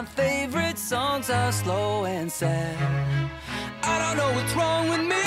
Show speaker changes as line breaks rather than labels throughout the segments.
my favorite songs are slow and sad. I don't know what's wrong with me.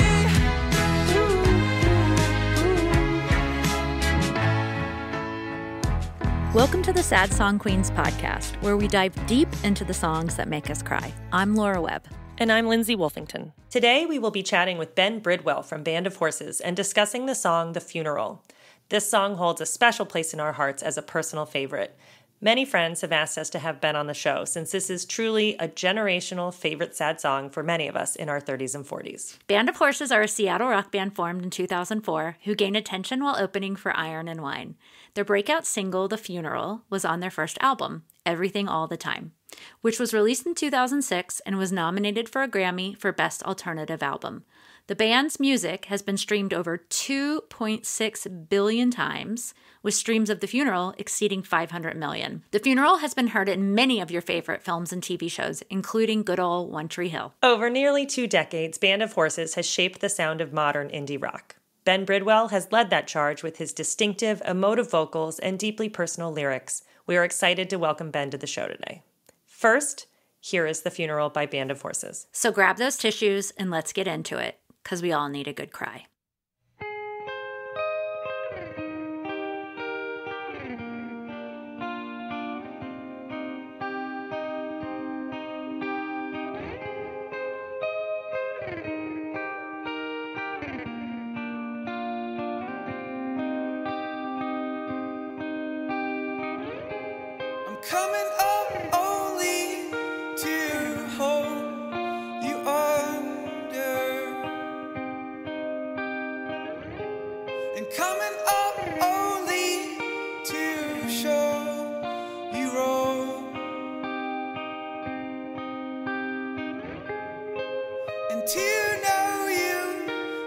Welcome to the Sad Song Queens podcast, where we dive deep into the songs that make us cry. I'm Laura Webb.
And I'm Lindsay Wolfington. Today, we will be chatting with Ben Bridwell from Band of Horses and discussing the song The Funeral. This song holds a special place in our hearts as a personal favorite. Many friends have asked us to have Ben on the show, since this is truly a generational favorite sad song for many of us in our 30s and 40s.
Band of Horses are a Seattle rock band formed in 2004 who gained attention while opening for Iron and Wine. Their breakout single, The Funeral, was on their first album, Everything All the Time, which was released in 2006 and was nominated for a Grammy for Best Alternative Album. The band's music has been streamed over 2.6 billion times, with streams of The Funeral exceeding 500 million. The Funeral has been heard in many of your favorite films and TV shows, including good old One Tree Hill.
Over nearly 2 decades, Band of Horses has shaped the sound of modern indie rock. Ben Bridwell has led that charge with his distinctive, emotive vocals and deeply personal lyrics. We are excited to welcome Ben to the show today. First, here is The Funeral by Band of Horses.
So grab those tissues and let's get into it, because we all need a good cry.
Coming up only to hold you under, and coming up only to show you wrong, and to know you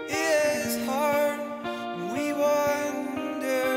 is hard, and we wonder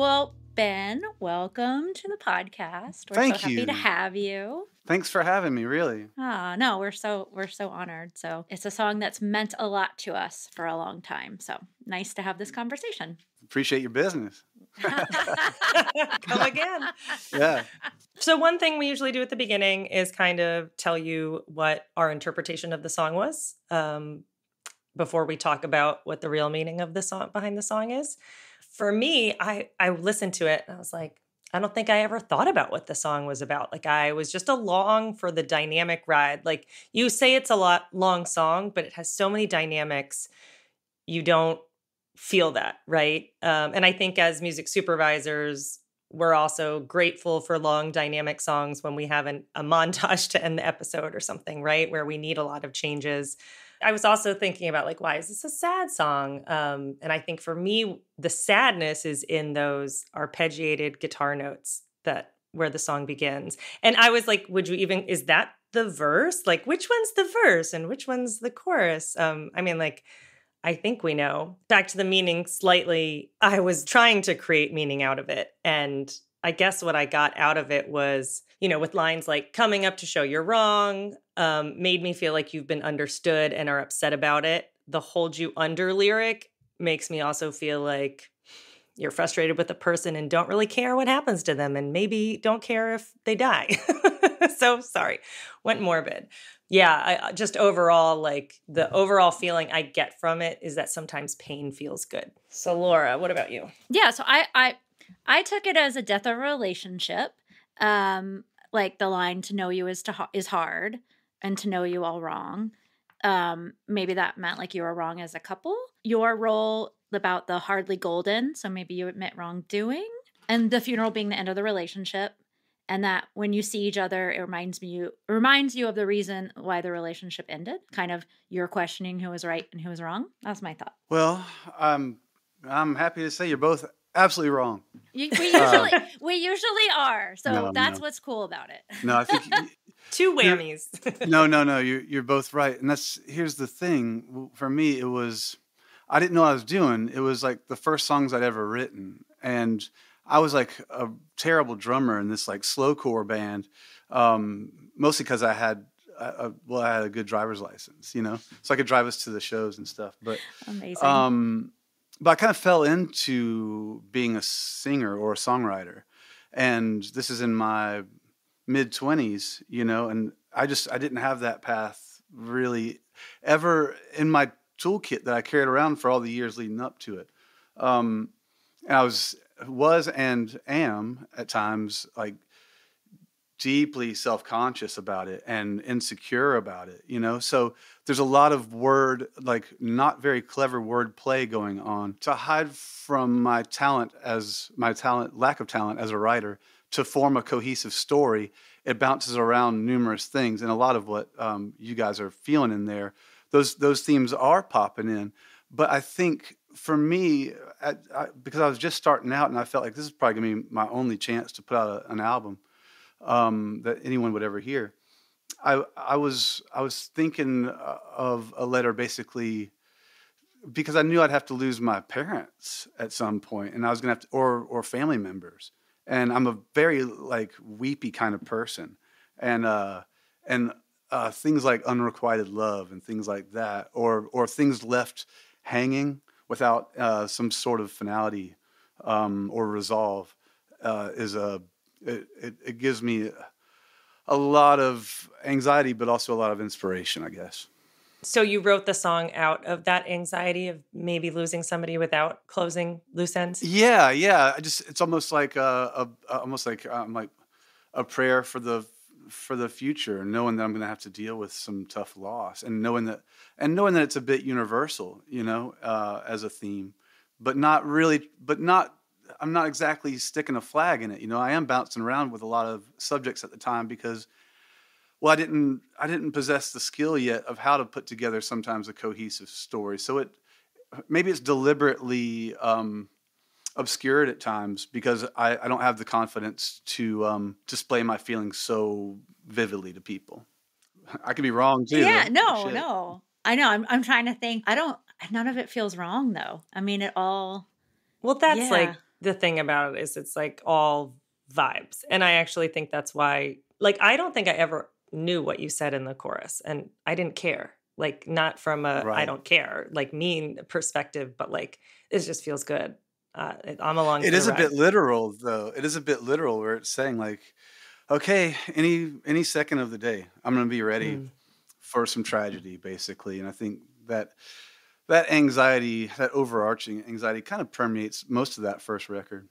Well, Ben, welcome to the podcast. We're
Thank
so happy
you.
to have you.
Thanks for having me, really.
No, we're so honored. So it's a song that's meant a lot to us for a long time. So nice to have this conversation.
Appreciate your business.
Come again.
Yeah.
So one thing we usually do at the beginning is kind of tell you what our interpretation of the song was before we talk about what the real meaning of the song behind the song is. For me, I listened to it and I was like, I don't think I ever thought about what the song was about. Like I was just along for the dynamic ride. Like you say it's a long song, but it has so many dynamics. You don't feel that, right? And I think as music supervisors, we're also grateful for long dynamic songs when we have a montage to end the episode or something, right? Where we need a lot of changes. I was also thinking about like, why is this a sad song? And I think for me, the sadness is in those arpeggiated guitar notes where the song begins. And I was like, is that the verse? Like, which one's the verse and which one's the chorus? I think we know. Back to the meaning slightly, I was trying to create meaning out of it. And I guess what I got out of it was, with lines like coming up to show you're wrong, made me feel like you've been understood and are upset about it. The hold you under lyric makes me also feel like you're frustrated with a person and don't really care what happens to them and maybe don't care if they die. So sorry, went morbid. Yeah, I just overall, like the overall feeling I get from it is that sometimes pain feels good. So Laura, what about you?
Yeah, so I took it as a death of a relationship. Like the line "to know you is hard," and "to know you all wrong." Maybe that meant like you were wrong as a couple. Your role about the hardly golden, so maybe you admit wrongdoing, and the funeral being the end of the relationship. And that when you see each other, it reminds you of the reason why the relationship ended. Kind of you're questioning who was right and who was wrong. That's my thought.
Well, I'm happy to say you're both absolutely wrong.
We usually are. So that's what's cool about it.
No, I think
two whammies.
No. You're both right. And here's the thing. For me, I didn't know what I was doing. It was like the first songs I'd ever written, and I was like a terrible drummer in this like slowcore band, mostly because I had a good driver's license, so I could drive us to the shows and stuff. But
amazing.
But I kind of fell into being a singer or a songwriter, and this is in my mid-20s, and I didn't have that path really ever in my toolkit that I carried around for all the years leading up to it. And I was and am at times like deeply self-conscious about it and insecure about it, so there's a lot of not very clever word play going on to hide from my lack of talent as a writer to form a cohesive story. It bounces around numerous things, and a lot of what you guys are feeling in there, those themes are popping in. But I think for me, because I was just starting out and I felt like this is probably going to be my only chance to put out an album that anyone would ever hear, I was thinking of a letter basically because I knew I'd have to lose my parents at some point, and I was going to have to, or family members. And I'm a very like weepy kind of person, and things like unrequited love and things like that, or things left hanging without some sort of finality or resolve, it gives me a lot of anxiety, but also a lot of inspiration, I guess.
So you wrote the song out of that anxiety of maybe losing somebody without closing loose ends?
Yeah. It's almost like a prayer for the future, knowing that I'm going to have to deal with some tough loss, and knowing that it's a bit universal, as a theme, but not really, I'm not exactly sticking a flag in it. I am bouncing around with a lot of subjects at the time because, well, I didn't possess the skill yet of how to put together sometimes a cohesive story. So maybe it's deliberately obscured at times because I don't have the confidence to display my feelings so vividly to people. I could be wrong too.
Yeah, no. I know. I'm trying to think. None of it feels wrong though. I mean, it all.
Well, that's like the thing about it is it's like all vibes. And I actually think that's why, like, I don't think I ever knew what you said in the chorus, and I didn't care. Like, not from a I don't care, like, mean perspective, but like, it just feels good. I'm along.
It is a bit literal, though. It is a bit literal where it's saying like, okay, any second of the day, I'm going to be ready for some tragedy, basically. And I think that anxiety, that overarching anxiety, kind of permeates most of that first record.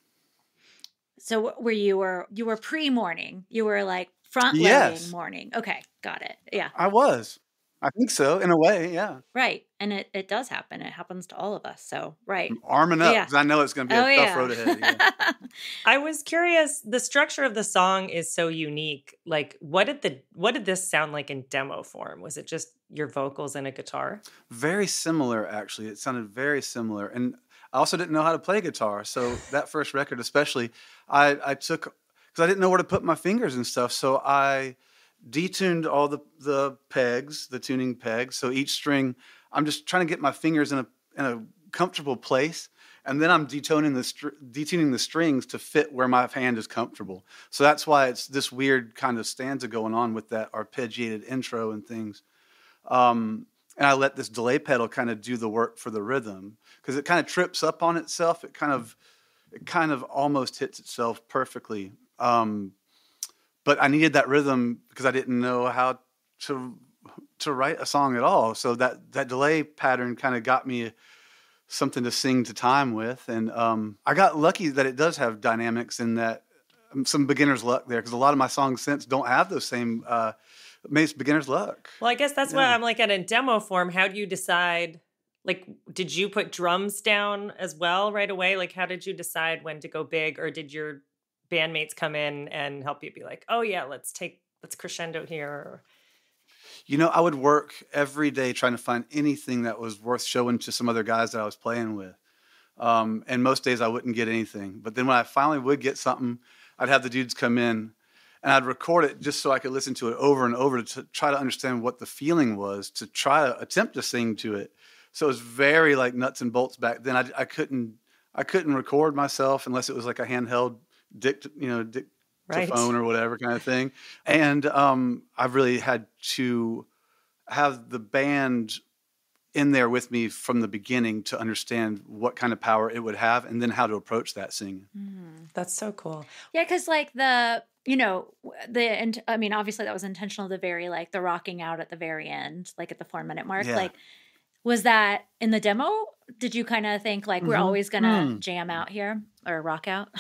So where you were pre-morning, you were like front-loading morning. Okay, got it. Yeah,
I was. I think so, in a way, yeah.
Right, and it does happen. It happens to all of us. So right,
I'm arming up because I know it's going to be a tough road ahead. Yeah.
I was curious. The structure of the song is so unique. Like, what did this sound like in demo form? Was it just your vocals and a guitar?
Very similar, actually. It sounded very similar, and I also didn't know how to play guitar. So that first record, especially, I took because I didn't know where to put my fingers and stuff. So I detuned all the pegs, the tuning pegs. So each string, I'm just trying to get my fingers in a comfortable place, and then I'm detuning the strings to fit where my hand is comfortable. So that's why it's this weird kind of stanza going on with that arpeggiated intro and things. And I let this delay pedal kind of do the work for the rhythm because it kind of trips up on itself. It kind of almost hits itself perfectly. But I needed that rhythm because I didn't know how to write a song at all. So that delay pattern kind of got me something to sing to time with. And I got lucky that it does have dynamics in that, some beginner's luck there, because a lot of my songs since don't have those same beginner's luck.
Well, I guess that's why I'm like, at a demo form, how do you decide? Like, did you put drums down as well right away? Like, how did you decide when to go big, or did your bandmates come in and help you be like, oh yeah, let's crescendo here?
You know, I would work every day trying to find anything that was worth showing to some other guys that I was playing with. And most days I wouldn't get anything. But then when I finally would get something, I'd have the dudes come in and I'd record it just so I could listen to it over and over to try to understand what the feeling was, to try to attempt to sing to it. So it was very like nuts and bolts back then. I couldn't record myself unless it was like a handheld dictaphone or whatever kind of thing. And I've really had to have the band in there with me from the beginning to understand what kind of power it would have and then how to approach that singing.
That's so cool.
Yeah, because like obviously that was intentional, the rocking out at the very end, like at the 4-minute mark. Yeah. Like, was that in the demo? Did you kind of think like, we're always going to jam out here or rock out?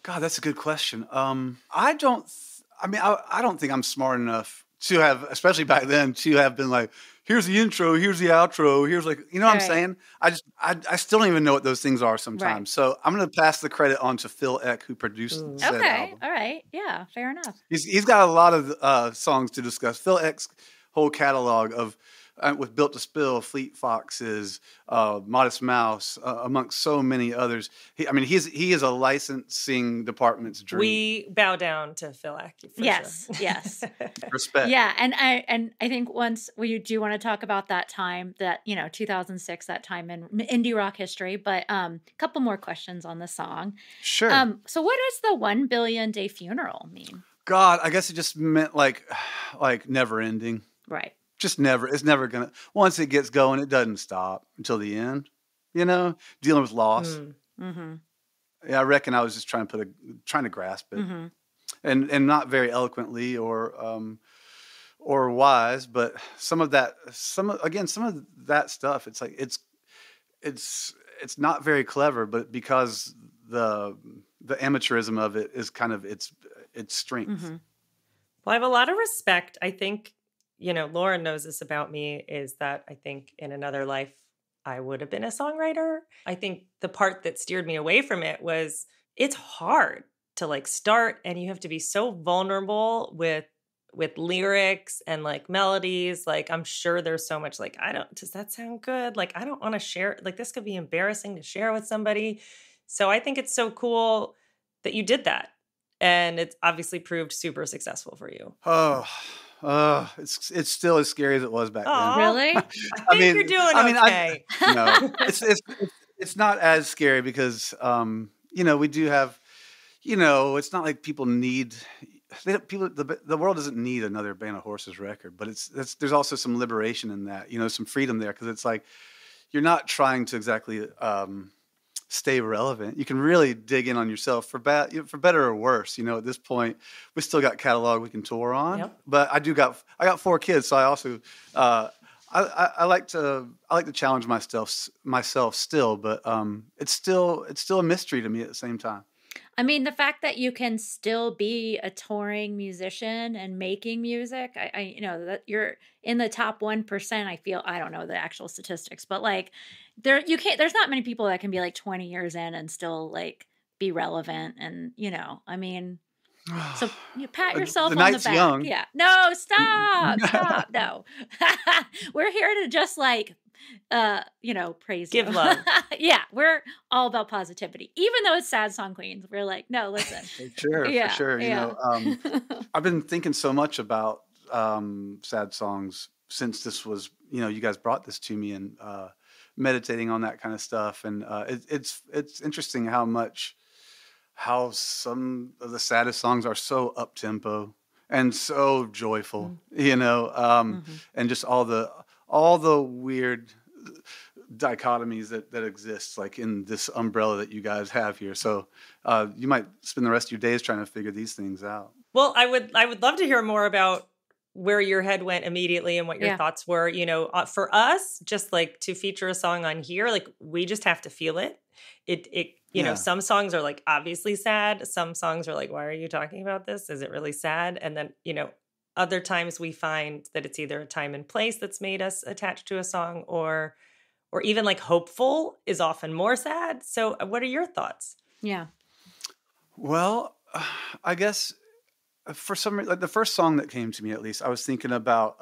God, that's a good question. I don't think I'm smart enough to have, especially back then, to have been like, here's the intro, here's the outro, here's like, you know what I'm saying? I still don't even know what those things are sometimes. Right. So I'm going to pass the credit on to Phil Eck, who produced said album.
All right. Yeah, fair enough.
He's got a lot of songs to discuss. Phil Eck's whole catalog of, with Built to Spill, Fleet Foxes, Modest Mouse, amongst so many others. He is a licensing department's dream.
We bow down to Phil Eck.
Yes.
Respect.
Yeah, and I think once do you want to talk about that time, that 2006, that time in indie rock history. But a couple more questions on the song.
Sure.
So what does the 1 billion day funeral mean?
God, I guess it just meant like never ending.
Right.
Just never. It's never gonna. Once it gets going, it doesn't stop until the end. Dealing with loss. Mm-hmm. Yeah, I reckon I was just trying to grasp it, and not very eloquently or wise, but some of that stuff. It's like it's not very clever, but because the amateurism of it is kind of its strength.
Mm-hmm. Well, I have a lot of respect. I think. Lauren knows this about me, is that I think in another life, I would have been a songwriter. I think the part that steered me away from it was it's hard to like start, and you have to be so vulnerable with lyrics and like melodies. Like, I'm sure there's so much like, does that sound good? Like, I don't want to share, like this could be embarrassing to share with somebody. So I think it's so cool that you did that. And it's obviously proved super successful for you.
It's still as scary as it was back then.
Really?
I think you're doing okay.
No, it's not as scary because we do have, it's not like people need. The world doesn't need another Band of Horses record, but there's also some liberation in that, some freedom there, because it's like you're not trying to exactly stay relevant. You can really dig in on yourself for better or worse. At this point, we still got catalog we can tour on.
Yep.
But I got 4 kids, so I also I like to challenge myself still, but it's still a mystery to me at the same time.
I mean, the fact that you can still be a touring musician and making music, I that you're in the top 1%. I don't know the actual statistics, but like there's not many people that can be like 20 years in and still like be relevant. And, I mean, so you pat yourself
The
on the
night's
back.
young.
Yeah. No, stop. No. We're here to just like, praise
Give
you.
love.
Yeah. We're all about positivity. Even though it's sad song queens, we're like, no, listen.
For sure.
Yeah.
I've been thinking so much about sad songs since this was, you guys brought this to me, and meditating on that kind of stuff. And it's interesting how some of the saddest songs are so up tempo and so joyful, and just all the weird dichotomies that exist, like in this umbrella that you guys have here. So you might spend the rest of your days trying to figure these things out.
Well, I would love to hear more about where your head went immediately and what your thoughts were. For us, just like to feature a song on here, like we just have to feel it. Some songs are like obviously sad. Some songs are like, why are you talking about this? Is it really sad? And then, other times we find that it's either a time and place that's made us attached to a song, or even like hopeful is often more sad. So what are your thoughts?
Yeah.
Well, I guess for some reason, like the first song that came to me, at least, I was thinking about,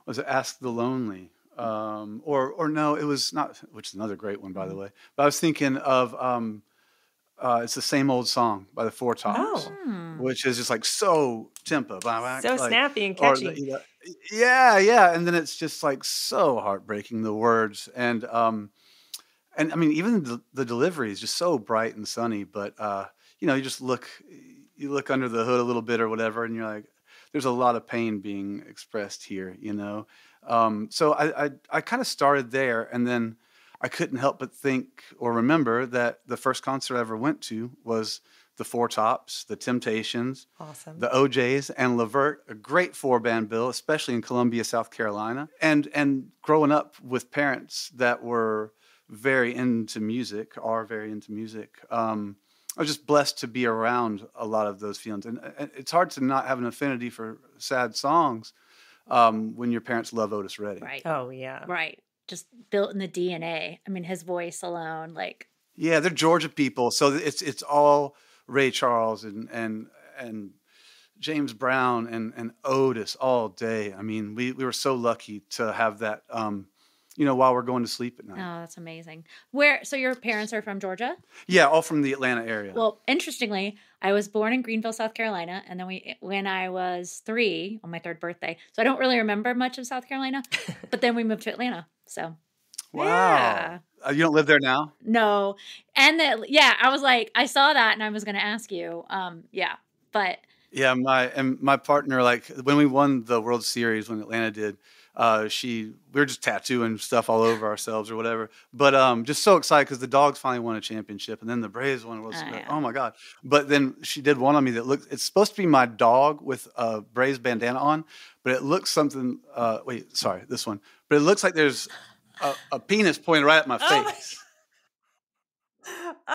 was it Ask the Lonely? Or no, it was not, which is another great one, by the way. But I was thinking of, it's the Same Old Song by the Four Tops, which is just like so tempo.
So snappy and catchy.
Yeah. And then it's just like so heartbreaking, the words. And I mean, even the delivery is just so bright and sunny, but, you just look under the hood a little bit or whatever, and you're like, there's a lot of pain being expressed here, So I kind of started there, and then I couldn't help but think or remember that the first concert I ever went to was the Four Tops, the Temptations,
awesome,
the OJs, and Levert, a great 4-band bill, especially in Columbia, South Carolina. And growing up with parents that were very into music, I was just blessed to be around a lot of those feelings. And it's hard to not have an affinity for sad songs when your parents love Otis Redding.
Right.
Oh, yeah.
Right. Just built in the DNA. I mean, his voice alone, like.
Yeah, they're Georgia people. So it's all Ray Charles and James Brown and Otis all day. I mean, we were so lucky to have that, while we're going to sleep at night.
Oh, that's amazing. So your parents are from Georgia?
Yeah, all from the Atlanta area.
Well, interestingly, I was born in Greenville, South Carolina, and then when I was 3, on my 3rd birthday, so I don't really remember much of South Carolina, but then we moved to Atlanta, so.
Wow.
Yeah.
You don't live there now?
No. And I was like, I saw that and I was going to ask you. But.
Yeah, my partner, like when we won the World Series, when Atlanta did, we were just tattooing stuff all over ourselves or whatever. But just so excited because the Dogs finally won a championship, and then the Braves won. Oh my God. But then she did one on me that it's supposed to be my dog with a Braves bandana on, but it looks something, this one. But it looks like there's a penis pointing right at my face.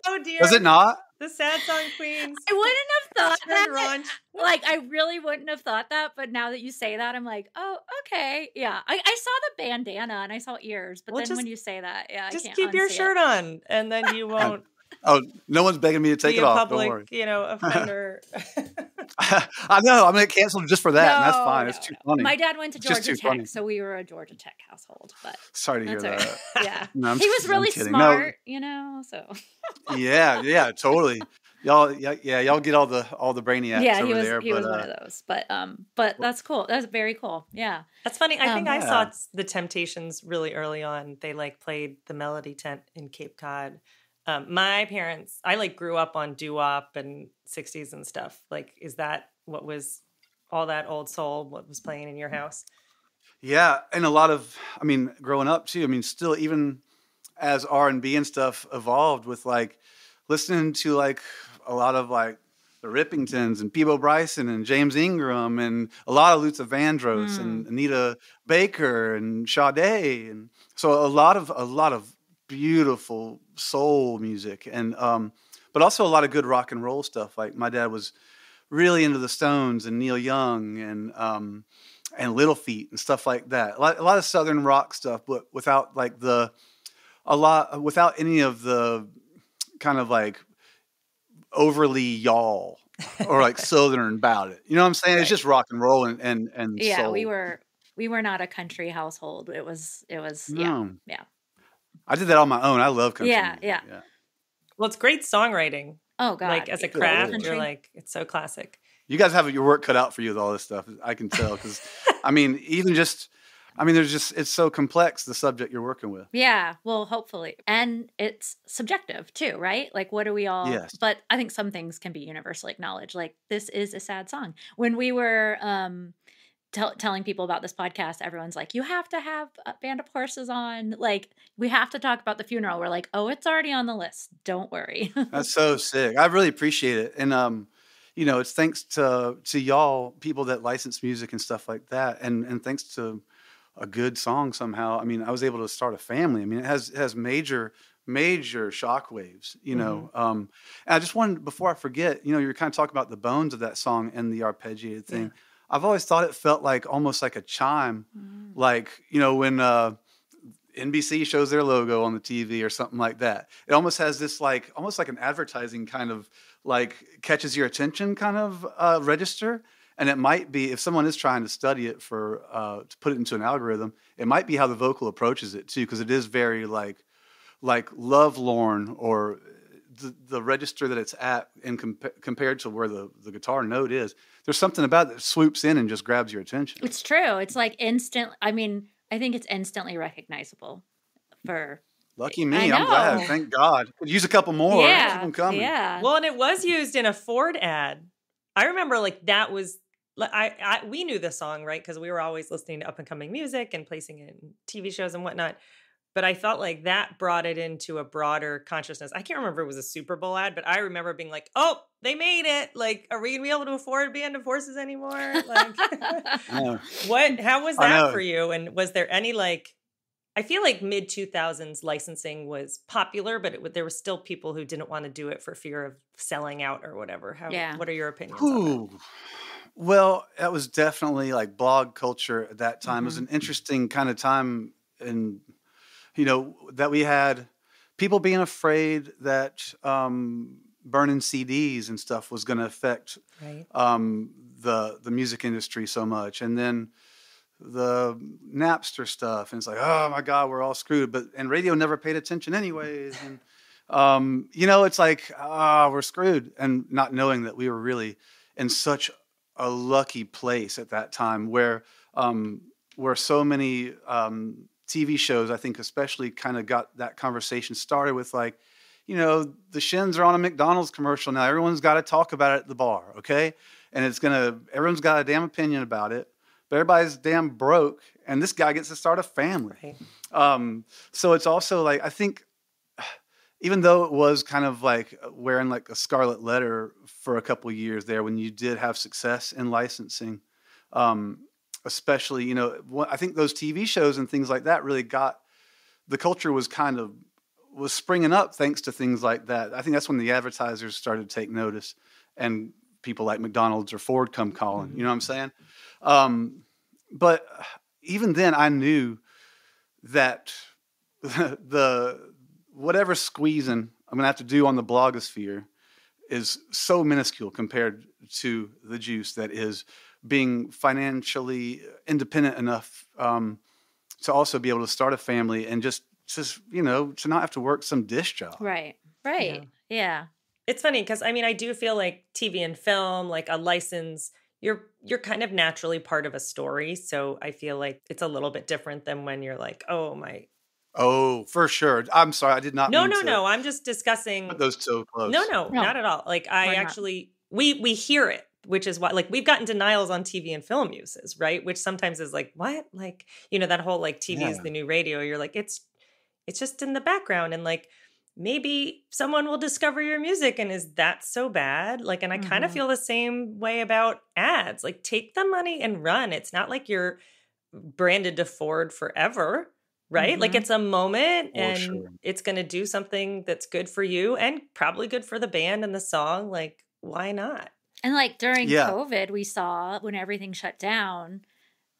Oh dear.
Does it not?
The sad song queens.
I wouldn't have thought that. Like, I really wouldn't have thought that. But now that you say that, I'm like, oh, okay. Yeah. I saw the bandana and I saw ears. But then when you say that, I can't
keep your shirt on and then you won't.
Oh, no one's begging me to take it off.
Public,
don't worry.
Offender.
I know. I'm going to cancel just for that. And that's fine. It's too funny.
My dad went to Georgia Tech, so we were a Georgia Tech household. But
sorry to hear that.
Right. Yeah.
No,
he was really smart, so.
Yeah, totally. Y'all get all the brainiacs over there.
He was one of those. But that's cool. That's very cool. Yeah.
That's funny. I think I saw the Temptations really early on. They played the Melody Tent in Cape Cod. My parents, I like grew up on doo-wop and 60s and stuff. Like, is that what was all that old soul, what was playing in your house?
Yeah, and a lot of, I mean, growing up too. I mean, still even as R&B and stuff evolved with like listening to like a lot of like the Rippingtons and Peebo Bryson and James Ingram and a lot of Luther Vandross and Anita Baker and Sade, and so a lot of beautiful soul music, and but also a lot of good rock and roll stuff. Like my dad was really into the Stones and Neil Young and Little Feat and stuff like that. A lot of Southern rock stuff, but without like without any of the kind of like overly y'all or like Southern about it. You know what I'm saying?
Right.
It's just rock and roll and
Yeah,
soul.
we were not a country household. It was
No.
yeah.
I did that on my own. I love country
Yeah,
music.
yeah.
Well, it's great songwriting.
Oh God.
Like as a craft, you're like, it's so classic.
You guys have your work cut out for you with all this stuff. I can tell because, I mean, it's so complex, the subject you're working with.
Yeah, well, hopefully. And it's subjective too, right? Like, what do we all,
Yes.
But I think some things can be universally acknowledged. Like, this is a sad song. When we were telling people about this podcast, everyone's like, you have to have a Band of Horses on. Like, we have to talk about the funeral. We're like, oh, it's already on the list. Don't worry.
That's so sick. I really appreciate it. And, you know, it's thanks to y'all, people that license music and stuff like that. And thanks to a good song somehow. I mean, I was able to start a family. I mean, it has major shockwaves, you know. And I just wanted, before I forget, you know, you're kind of talking about the bones of that song and the arpeggiated thing. Yeah. I've always thought it felt like almost like a chime, like, you know, when NBC shows their logo on the TV or something like that. It almost has this like, almost like an advertising kind of like catches your attention kind of register. And it might be, if someone is trying to study it for, to put it into an algorithm, it might be how the vocal approaches it too, because it is very like lovelorn, or the register that it's at, and compared to where the guitar note is, there's something about it that swoops in and just grabs your attention.
It's true. It's like instant. I mean, I think it's instantly recognizable for.
Lucky me. I'm glad. Thank God. Could use a couple more.
Yeah.
Keep them coming.
Yeah.
Well, and it was used in a Ford ad. I remember like that was, we knew the song, right? Because we were always listening to up and coming music and placing it in TV shows and whatnot. But I felt like that brought it into a broader consciousness. I can't remember if it was a Super Bowl ad, but I remember being like, oh, they made it. Like, are we going to be able to afford Band of Horses anymore? Like, how was that for you? And was there any like, I feel like mid 2000s licensing was popular, but there were still people who didn't want to do it for fear of selling out or whatever. What are your opinions on that?
Well, that was definitely like blog culture at that time. It was an interesting kind of time, and you know, that we had people being afraid that burning CDs and stuff was going to affect the music industry so much, and then the Napster stuff, and it's like, oh my God, we're all screwed. And radio never paid attention anyways, and you know, it's like, we're screwed, and not knowing that we were really in such a lucky place at that time, where so many TV shows, I think especially, kind of got that conversation started with, like, you know, the Shins are on a McDonald's commercial now. Everyone's got to talk about it at the bar, okay? And everyone's got a damn opinion about it, but everybody's damn broke, and this guy gets to start a family. Right. So it's also like, I think, even though it was kind of like wearing like a scarlet letter for a couple of years there, when you did have success in licensing, especially, you know, I think those TV shows and things like that really got, the culture was springing up thanks to things like that. I think that's when the advertisers started to take notice, and people like McDonald's or Ford come calling, you know what I'm saying? But even then I knew that whatever squeezing I'm going to have to do on the blogosphere is so minuscule compared to the juice that is being financially independent enough to also be able to start a family and just you know, to not have to work some dish job.
Right. Yeah.
It's funny because, I mean, I do feel like TV and film, like a license, you're kind of naturally part of a story. So I feel like it's a little bit different than when you're like, oh,
Oh, for sure. I'm sorry. I did not
No,
mean
no,
to
no. I'm just discussing.
put those so close.
No, no,
No,
not at all. Like I
we're not.
actually, we hear it, which is why, like, we've gotten denials on TV and film uses, right? Which sometimes is like, what? Like, that whole like TV is
Yeah.
the new radio. You're like, it's just in the background, and like maybe someone will discover your music, and is that so bad? Like, and I kind of
Mhm.
feel the same way about ads. Like, take the money and run. It's not like you're branded to Ford forever, right? Like,
Mhm.
it's a moment,
For
and
sure.
it's going to do something that's good for you and probably good for the band and the song. Like, why not?
And like during
Yeah.
COVID, we saw when everything shut down,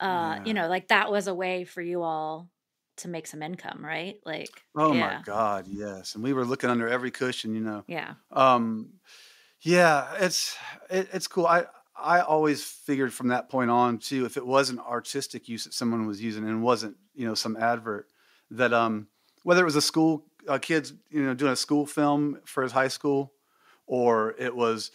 Yeah.
like that was a way for you all to make some income, right? Like,
Oh my
yeah,
God, yes. And we were looking under every cushion.
yeah.
Um, yeah, it's cool. I always figured from that point on too, if it was an artistic use that someone was using and wasn't, some advert, that whether it was a school kids, doing a school film for his high school, or it was,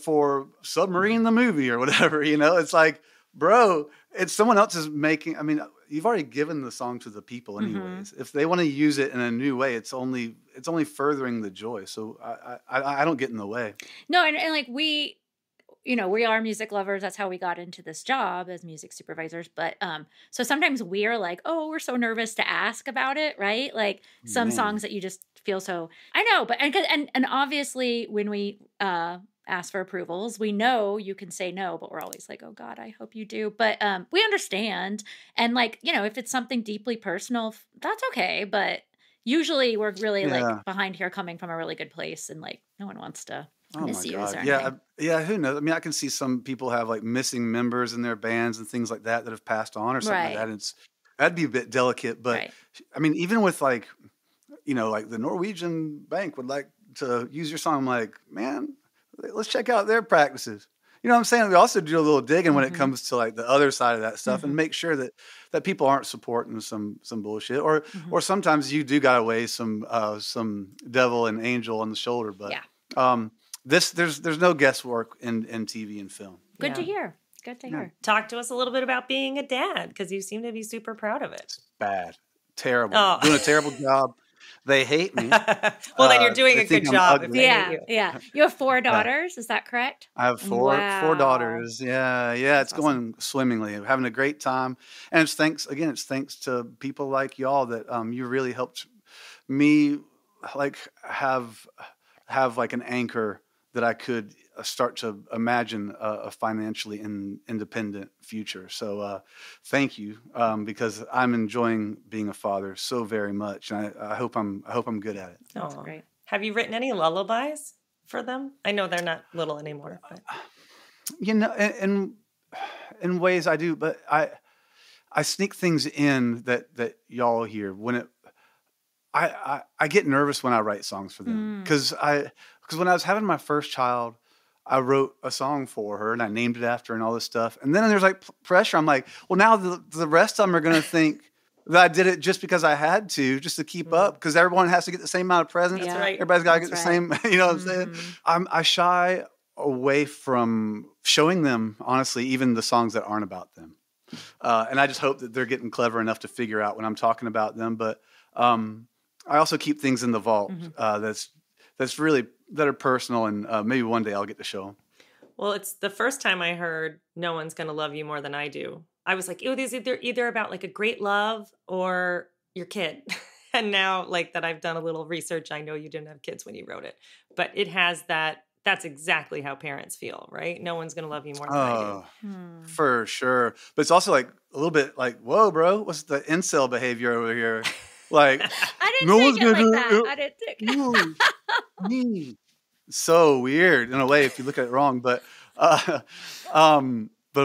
for Submarine the movie or whatever, it's like, bro, it's someone else is making. I mean, you've already given the song to the people
Mhm.
anyways. If they want to use it in a new way, it's only furthering the joy. So I don't get in the way.
No, and like we are music lovers. That's how we got into this job as music supervisors. But so sometimes we're like, oh, we're so nervous to ask about it, right? Like some
Man.
songs that you just feel so. I know, but and obviously when we ask for approvals, we know you can say no, but we're always like, oh God, I hope you do. But we understand, and like if it's something deeply personal, that's okay. But usually we're really like
Yeah.
behind here, coming from a really good place, and like no one wants to
Oh my
misuse or
God.
anything.
Yeah. Who knows? I mean, I can see some people have like missing members in their bands and things like that have passed on or something like that.
Right.
And that'd be a bit delicate. But
Right.
I mean, even with like, like the Norwegian bank would like to use your song. I'm like, man, let's check out their practices. You know what I'm saying? We also do a little digging when it
Mhm.
comes to like the other side of that stuff
Mhm.
and make sure that people aren't supporting some bullshit, or
Mhm.
sometimes you do gotta weigh some devil and angel on the shoulder. But
Yeah.
there's no guesswork in TV and film.
Good to
Yeah.
hear. Good to
Yeah.
hear.
Talk to us a little bit about being a dad, because you seem to be super proud of it.
It's bad, terrible,
Oh.
doing a terrible job. They hate me.
Well, then you're doing
They
a
think
good
I'm
job if
ugly.
they hate
Yeah.
you.
Yeah. You have 4 daughters. Is that correct?
I have four
Wow.
daughters. Yeah,
That's
it's going swimmingly. I'm having a great time, and it's thanks to people like y'all that you really helped me like have like an anchor that I could start to imagine a financially independent future. So thank you, because I'm enjoying being a father so very much, and I hope I'm good at it.
That's
Aw.
great.
Have you written any lullabies for them? I know they're not little anymore, but
In ways I do, but I sneak things in that y'all hear when it. I get nervous when I write songs for them because when I was having my first child, I wrote a song for her and I named it after her and all this stuff. And then there's like pressure. I'm like, well, now the rest of them are going to think that I did it just because I had to, just to keep up, because everyone has to get the same amount of presents.
Yeah.
right.
Everybody's got to get
That's
the same, you know what I'm saying?
Mhm.
I shy away from showing them, honestly, even the songs that aren't about them. And I just hope that they're getting clever enough to figure out when I'm talking about them. But I also keep things in the vault that are personal, and maybe one day I'll get to show them.
Well, it's the first time I heard "No One's Gonna Love You More Than I Do." I was like, "Ew, these either about like a great love or your kid." And now, like that, I've done a little research. I know you didn't have kids when you wrote it, but it has that. That's exactly how parents feel, right? No one's gonna love you more than I do.
Hmm.
For sure. But it's also like a little bit like, whoa, bro, what's the incel behavior over here? Like,
I didn't
no
take
one's
it
gonna
like
do
that.
it.
I didn't take
No, me. So weird in a way if you look at it wrong, but of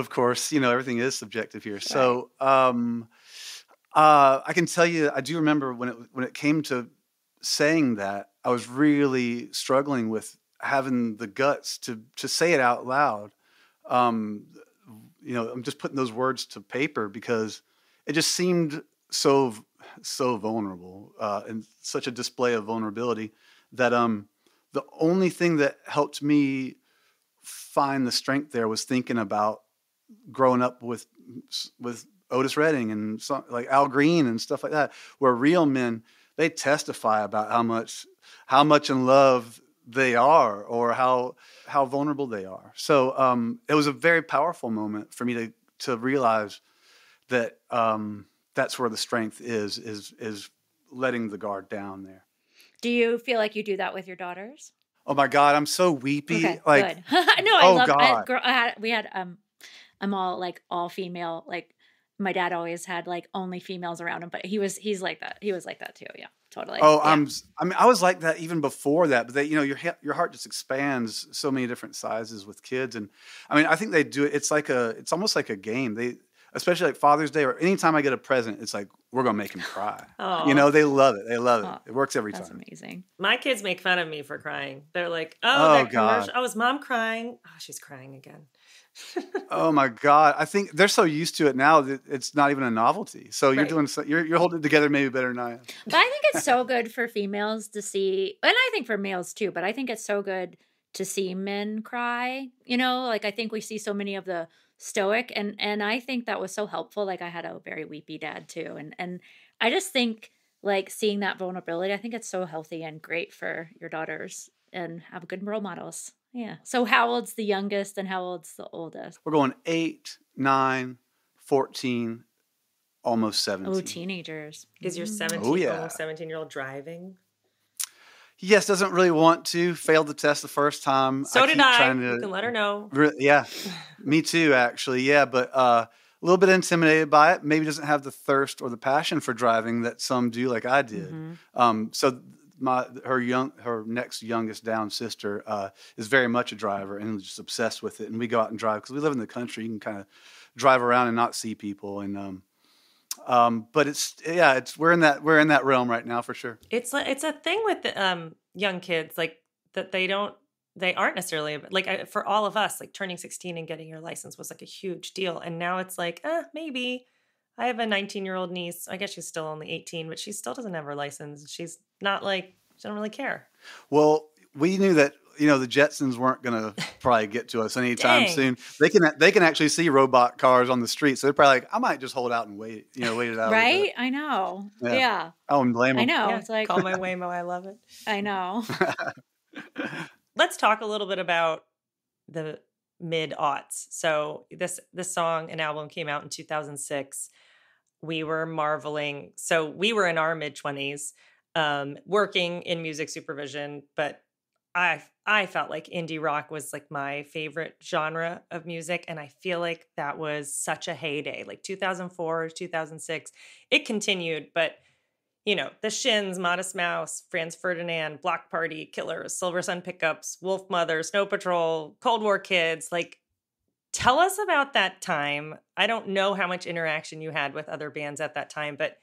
course, everything is subjective here. So I can tell you, I do remember when it came to saying that, I was really struggling with having the guts to say it out loud. I'm just putting those words to paper because it just seemed so vulnerable, and such a display of vulnerability that the only thing that helped me find the strength there was thinking about growing up with Otis Redding and like Al Green and stuff like that, where real men, they testify about how much in love they are, or how vulnerable they are. So it was a very powerful moment for me to realize that that's where the strength is letting the guard down there.
Do you feel like you do that with your daughters?
Oh my God, I'm so weepy.
Okay,
like,
good. No, I
oh
love.
God.
We had I'm all female. Like my dad always had like only females around him, but he's like that. He was like that too. Yeah, totally.
Oh,
yeah.
I mean, I was like that even before that, but your heart just expands so many different sizes with kids, and I mean, I think they do it. It's almost like a game. Especially like Father's Day or anytime I get a present, it's like, we're going to make him cry.
Oh.
They love it. They love it.
Oh,
It works every
That's
time.
amazing.
My kids make fun of me for crying. They're like,
Oh,
that
God.
commercial. Oh, is mom crying? Oh, she's crying again.
Oh my God. I think they're so used to it now that it's not even a novelty. So you're
Right.
you're holding it together maybe better than I am.
But I think it's so good for females to see, and I think for males too, but I think it's so good to see men cry. Like I think we see so many of the stoic, and I think that was so helpful. Like I had a very weepy dad too. And I just think like seeing that vulnerability, I think it's so healthy and great for your daughters and have good role models. Yeah. So how old's the youngest and how old's the oldest?
We're going 8, 9, 14, almost 17.
Oh, teenagers.
Is your 17,
Oh, yeah.
almost 17-year-old driving?
Yes, doesn't really want to. Failed the test the first time.
So did
keep
I.
trying to-
You can let her know.
Yeah, me too, actually. Yeah, but a little bit intimidated by it. Maybe doesn't have the thirst or the passion for driving that some do, like I did. So her next youngest down sister is very much a driver and just obsessed with it. And we go out and drive because we live in the country. You can kind of drive around and not see people. And but we're in that realm right now for sure.
It's a thing with the, young kids, like that they aren't necessarily like for all of us, like turning 16 and getting your license was like a huge deal. And now it's like, maybe. I have a 19-year-old niece. I guess she's still only 18, but she still doesn't have her license. She's not like, she don't really care.
Well, we knew that, the Jetsons weren't going to probably get to us anytime
Dang.
soon. They can actually see robot cars on the street. So they're probably like, I might just hold out and wait it out. a little
Right?
bit.
I know.
Yeah.
Yeah.
I wouldn't blame them.
I know.
Yeah,
It's like,
call my Waymo. I love it.
I know.
Let's talk a little bit about the mid-aughts. So this song and album came out in 2006. We were marveling. So we were in our mid-20s, working in music supervision, but I felt like indie rock was like my favorite genre of music. And I feel like that was such a heyday, like 2004, 2006. It continued, but the Shins, Modest Mouse, Franz Ferdinand, Block Party, Killers, Silver Sun Pickups, Wolf Mother, Snow Patrol, Cold War Kids. Like, tell us about that time. I don't know how much interaction you had with other bands at that time, but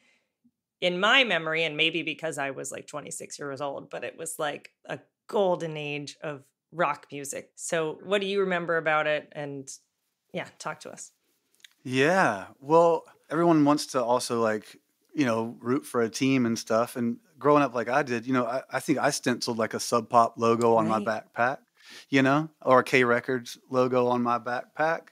in my memory, and maybe because I was like 26 years old, but it was like a golden age of rock music. So what do you remember about it? And yeah, talk to us.
Yeah. Well, everyone wants to also like, root for a team and stuff. And growing up like I did, I think I stenciled like a Sub Pop logo on my backpack, or a K Records logo on my backpack.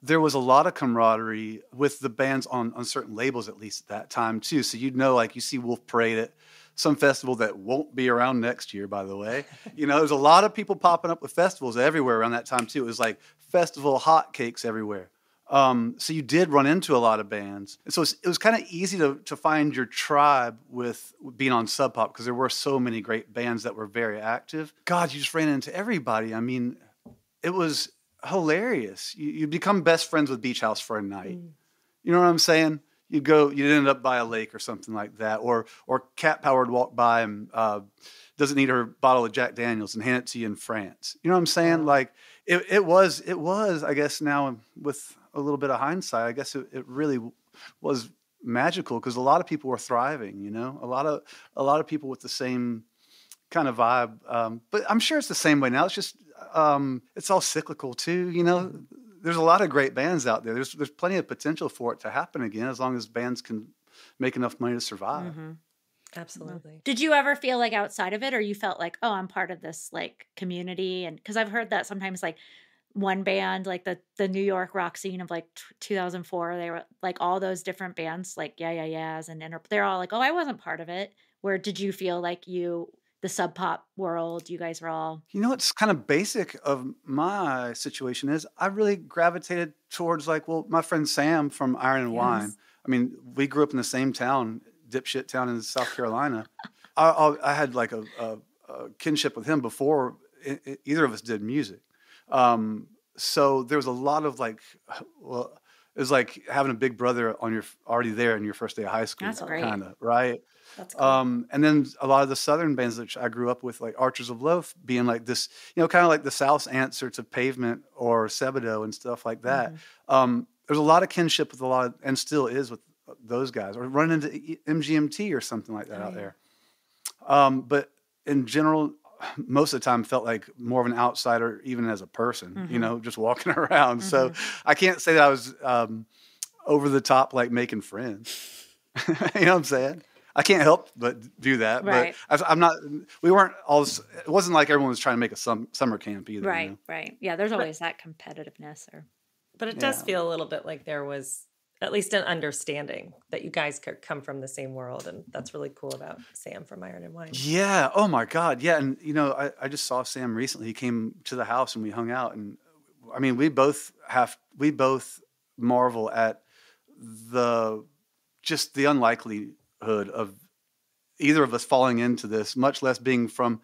There was a lot of camaraderie with the bands on certain labels, at least at that time too. So like you see Wolf Parade at some festival that won't be around next year, by the way. There's a lot of people popping up with festivals everywhere around that time too. It was like festival hotcakes everywhere. So you did run into a lot of bands. And so it was kind of easy to find your tribe with being on Sub Pop because there were so many great bands that were very active. God, you just ran into everybody. I mean, it was hilarious. You become best friends with Beach House for a night. You know what I'm saying? You'd end up by a lake or something like that. Or Cat Power would walk by and doesn't need her bottle of Jack Daniels and hand it to you in France. You know what I'm saying? Like it was, I guess now with a little bit of hindsight, I guess it really was magical because a lot of people were thriving, a lot of people with the same kind of vibe. But I'm sure it's the same way now. It's just, it's all cyclical too, There's a lot of great bands out there. There's plenty of potential for it to happen again as long as bands can make enough money to survive.
Mm-hmm. Absolutely.
Did you ever feel like outside of it, or you felt like, oh, I'm part of this like community? And because I've heard that sometimes like one band, like the New York rock scene of like 2004, they were like all those different bands, like Yeahs and they're all like, oh, I wasn't part of it. Where did you feel like the Sub Pop world, you guys were all?
You know what's kind of basic of my situation is I really gravitated towards like, well, my friend Sam from Iron and Wine.
Yes.
I mean, we grew up in the same town, dipshit town in South Carolina. I had like a kinship with him before either of us did music. So there was a lot of like, well, it was like having a big brother on your already there in your first day of high school.
That's great.
Kind of, right?
That's cool.
And then a lot of the Southern bands that I grew up with, like Archers of Loaf, being like this, kind of like the South's answer to Pavement or Sebadoh and stuff like that. There's a lot of kinship with a lot of, and still is with those guys, or running into MGMT or something like that out there. But in general, most of the time felt like more of an outsider, even as a person, just walking around. So I can't say that I was over the top, like making friends. You know what I'm saying? I can't help but do that.
Right.
But we weren't all, it wasn't like everyone was trying to make a summer camp either.
Right, right. Yeah, there's always that competitiveness.
But it does feel a little bit like there was at least an understanding that you guys could come from the same world. And that's really cool about Sam from Iron and Wine.
Yeah. Oh my God. Yeah. And, I just saw Sam recently. He came to the house and we hung out. And I mean, we both marvel at just the unlikelihood of either of us falling into this, much less being from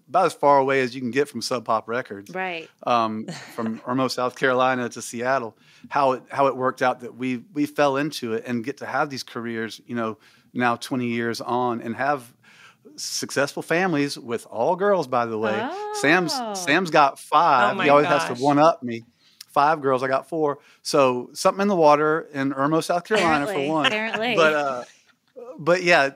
about as far away as you can get from Sub Pop Records,
Right?
From Irmo, South Carolina to Seattle. How it worked out that we fell into it and get to have these careers, now 20 years on, and have successful families with all girls. By the way,
Oh.
Sam's got 5.
Oh my
he always
gosh.
has to one up me. 5 girls, I got 4. So something in the water in Irmo, South Carolina for one.
Apparently.
But yeah,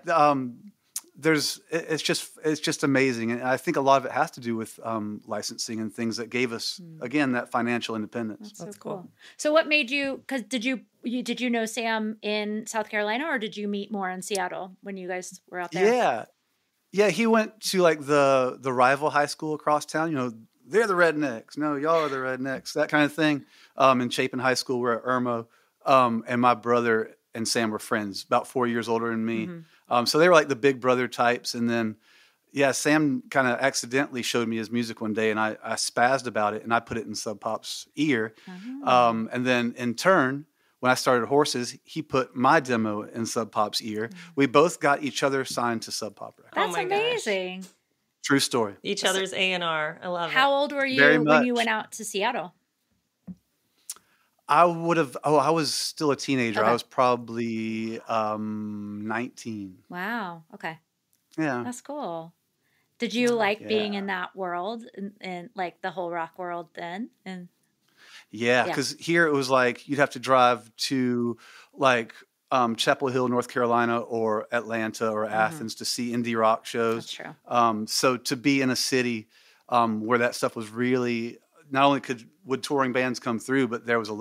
it's just amazing, and I think a lot of it has to do with licensing and things that gave us again that financial independence.
That's so cool. So what made you? Because did you know Sam in South Carolina, or did you meet more in Seattle when you guys were out there?
Yeah. He went to like the rival high school across town. They're the rednecks. No, y'all are the rednecks. That kind of thing. In Chapin High School, we're at Irmo, and my brother and Sam were friends, about 4 years older than me. So they were like the big brother types. And then, Sam kind of accidentally showed me his music one day, and I spazzed about it, and I put it in Sub Pop's ear. And then in turn, when I started Horses, he put my demo in Sub Pop's ear. We both got each other signed to Sub Pop Records.
That's
my
amazing.
Gosh.
True story.
Each other's A&R. I love it.
How old were you
Very
when you
much.
went out to Seattle?
I was still a teenager.
Okay.
I was probably 19.
Wow. Okay.
Yeah.
That's cool. Did you like being in that world and like the whole rock world then? And
Yeah, because here it was like you'd have to drive to like Chapel Hill, North Carolina, or Atlanta or Athens to see indie rock shows.
That's true.
So to be in a city where that stuff was really, not only would touring bands come through, but there was a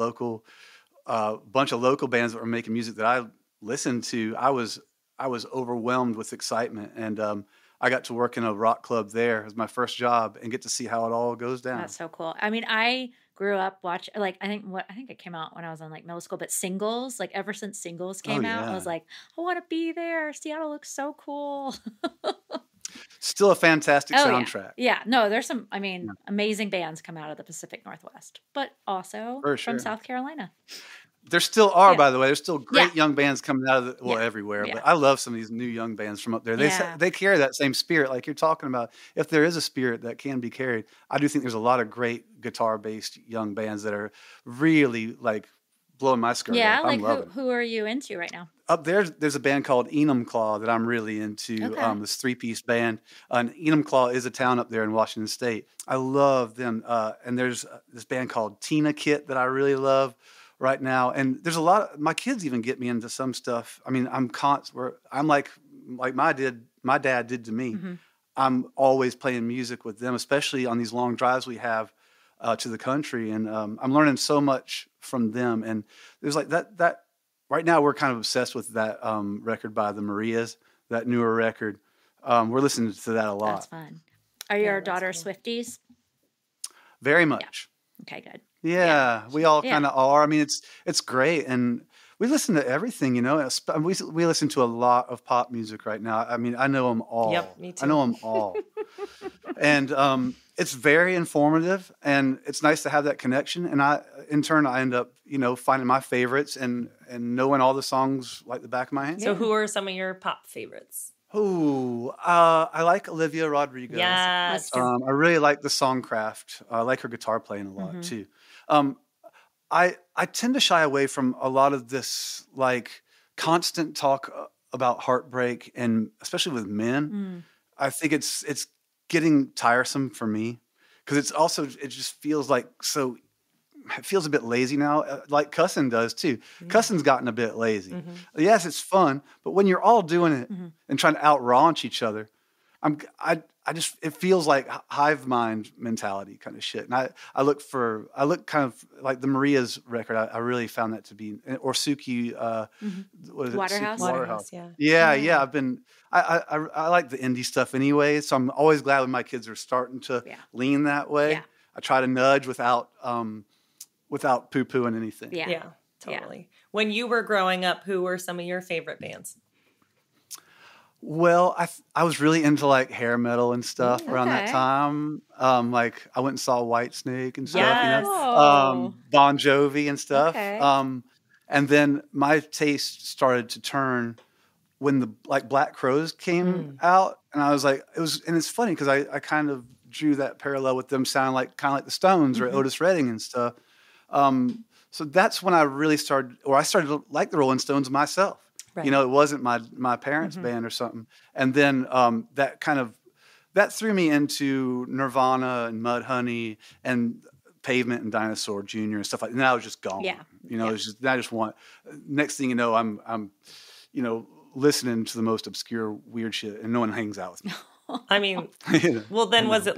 bunch of local bands that were making music that I listened to. I was overwhelmed with excitement, and I got to work in a rock club there as my first job and get to see how it all goes down.
That's so cool. I mean, I grew up watching, like, I think it came out when I was in like middle school, but Singles, like ever since Singles came out, I was like, I want to be there. Seattle looks so cool.
Still a fantastic soundtrack.
Yeah. No, there's some, amazing bands come out of the Pacific Northwest, but also from South Carolina.
There still are, by the way. There's still great young bands coming out of everywhere.
Yeah.
But I love some of these new young bands from up there. They carry that same spirit, like you're talking about. If there is a spirit that can be carried, I do think there's a lot of great guitar-based young bands that are really like blowing my skirt.
Yeah,
up.
like who are you into right now?
Up there's a band called Enum Claw that I'm really into.
Okay.
This 3-piece band. And Enum Claw is a town up there in Washington State. I love them. And there's this band called Tina Kit that I really love right now. And there's a lot of my kids even get me into some stuff. I mean, I'm like my dad did to me. I'm always playing music with them, especially on these long drives we have to the country. And I'm learning so much from them. And there's like that right now we're kind of obsessed with that record by the Marias, that newer record. We're listening to that a lot.
That's fun. Are your daughters Swifties?
Very much.
Okay, good.
Yeah, we all
Yeah.
kind of are. I mean, it's great, and we listen to everything. We listen to a lot of pop music right now. I mean, I know them all.
Yep, me
I know
too.
them all, and it's very informative, and it's nice to have that connection. And in turn, I end up, finding my favorites and knowing all the songs like the back of my hand.
So who are some of your pop favorites?
Oh, I like Olivia Rodrigo.
Yes.
I really like the songcraft. I like her guitar playing a lot too. I tend to shy away from a lot of this like constant talk about heartbreak, and especially with men. I think it's getting tiresome for me, because it just feels like it feels a bit lazy now, like cussing does too. Cussing's gotten a bit lazy. Yes, it's fun, but when you're all doing it and trying to out raunch each other, it feels like hive mind mentality kind of shit. And I look kind of like the Maria's record. I really found that to be, or Suki, what is it?
Waterhouse?
Waterhouse,
Yeah. I like the indie stuff anyway. So I'm always glad when my kids are starting to lean that way.
Yeah.
I try to nudge without poo-pooing anything.
Yeah, totally. When you were growing up, who were some of your favorite bands?
Well, I was really into like hair metal and stuff around that time. Like I went and saw Whitesnake and stuff,
Yes.
Bon Jovi and stuff.
Okay.
And then my taste started to turn when the Black Crowes came out, and I was like, and it's funny because I kind of drew that parallel with them sounding kind of like the Stones or Otis Redding and stuff. So that's when I really started to like the Rolling Stones myself.
Right.
It wasn't my parents' band or something. And then that threw me into Nirvana and Mudhoney and Pavement and Dinosaur Jr. and stuff like that. And I was just gone.
Yeah.
I just want, next thing you know, I'm listening to the most obscure weird shit, and no one hangs out with me.
I mean, well, then was it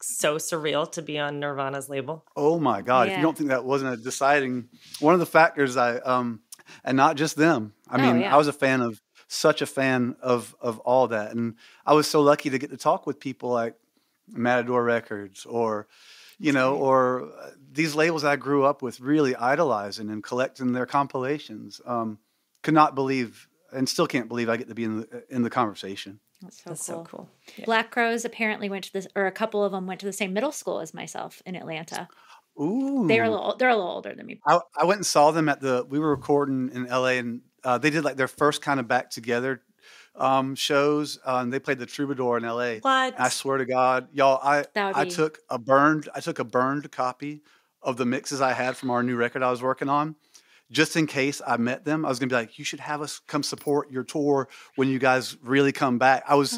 so surreal to be on Nirvana's label?
Oh my God. If you don't think that wasn't a deciding, one of the factors and not just them. I mean, I was such a fan of all that. And I was so lucky to get to talk with people like Matador Records or these labels that I grew up with really idolizing and collecting their compilations. Could not believe and still can't believe I get to be in the conversation.
That's so cool. Yeah.
Black Crowes apparently a couple of them went to the same middle school as myself in Atlanta.
Ooh.
They're a little older than me.
I went and saw them we were recording in LA, and they did their first kind of back together shows, and they played the Troubadour in LA.
What?
And I swear to God, y'all, I took a burned copy of the mixes I had from our new record I was working on, just in case I met them. I was gonna be like, you should have us come support your tour when you guys really come back. I was